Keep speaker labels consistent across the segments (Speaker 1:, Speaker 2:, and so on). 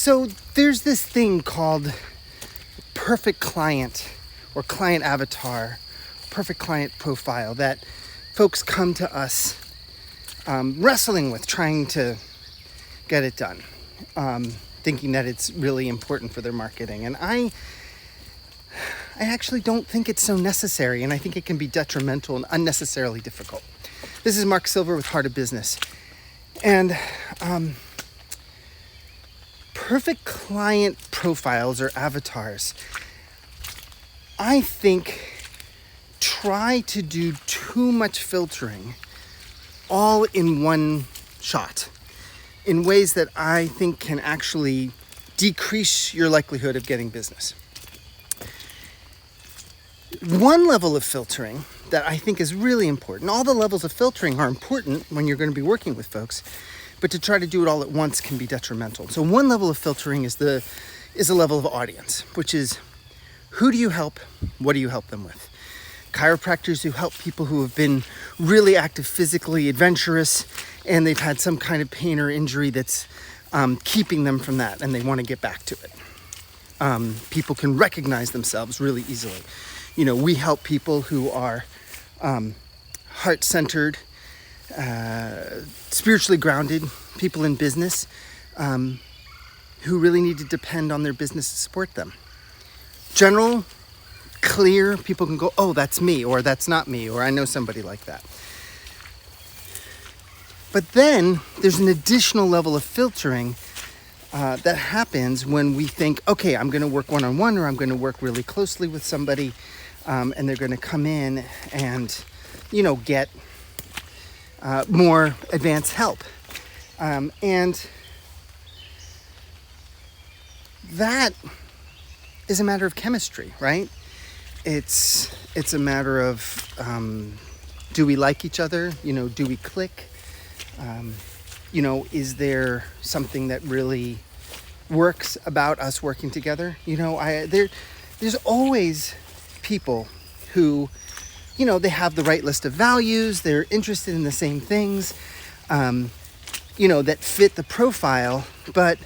Speaker 1: So there's this thing called perfect client or client avatar, perfect client profile that folks come to us wrestling with, trying to get it done, thinking that it's really important for their marketing. And I actually don't think it's so necessary, and I think it can be detrimental and unnecessarily difficult. This is Mark Silver with Heart of Business. And perfect client profiles or avatars, I think, try to do too much filtering all in one shot in ways that I think can actually decrease your likelihood of getting business. One level of filtering that I think is really important, all the levels of filtering are important when you're going to be working with folks, but to try to do it all at once can be detrimental. So one level of filtering is a level of audience, which is who do you help, what do you help them with? Chiropractors who help people who have been really active physically, adventurous, and they've had some kind of pain or injury that's keeping them from that, and they want to get back to it. People can recognize themselves really easily. You know, we help people who are heart-centered, spiritually grounded, people in business who really need to depend on their business to support them. General, clear, people can go, oh, that's me, or that's not me, or I know somebody like that. But then there's an additional level of filtering that happens when we think, okay, I'm going to work one-on-one, or I'm going to work really closely with somebody, and they're going to come in and, get more advanced help. And that is a matter of chemistry, right? It's a matter of, do we like each other? Do we click? Is there something that really works about us working together? There's always people who, they have the right list of values, they're interested in the same things, that fit the profile, but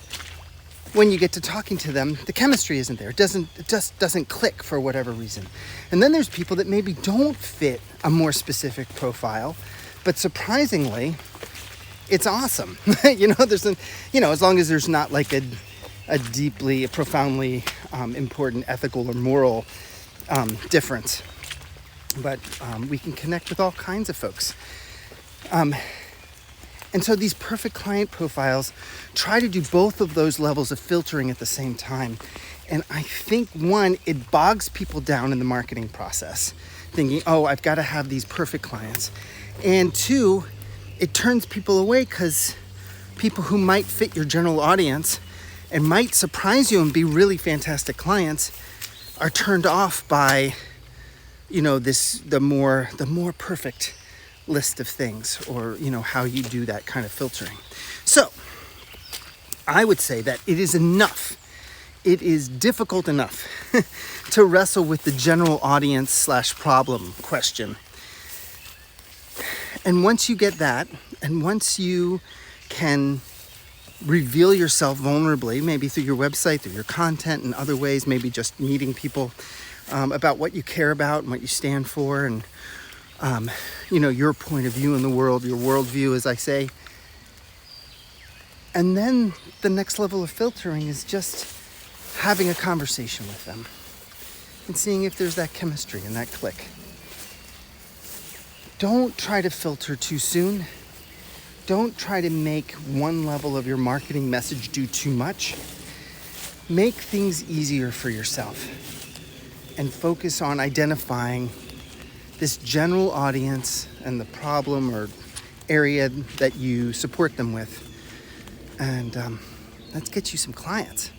Speaker 1: when you get to talking to them, the chemistry isn't there. It just doesn't click for whatever reason. And then there's people that maybe don't fit a more specific profile, but surprisingly, it's awesome. As long as there's not like a profoundly important ethical or moral difference. But we can connect with all kinds of folks. And so these perfect client profiles try to do both of those levels of filtering at the same time. And I think, one, it bogs people down in the marketing process, thinking, oh, I've got to have these perfect clients. And two, it turns people away because people who might fit your general audience and might surprise you and be really fantastic clients are turned off by, the more perfect list of things, or how you do that kind of filtering. So I would say that it is difficult enough to wrestle with the general audience / problem question. And once you get that, and once you can reveal yourself vulnerably, maybe through your website, through your content, and other ways, maybe just meeting people about what you care about and what you stand for, and your point of view in the world, your worldview, as I say. And then the next level of filtering is just having a conversation with them and seeing if there's that chemistry and that click. Don't try to filter too soon. Don't try to make one level of your marketing message do too much. Make things easier for yourself and focus on identifying this general audience and the problem or area that you support them with. And let's get you some clients.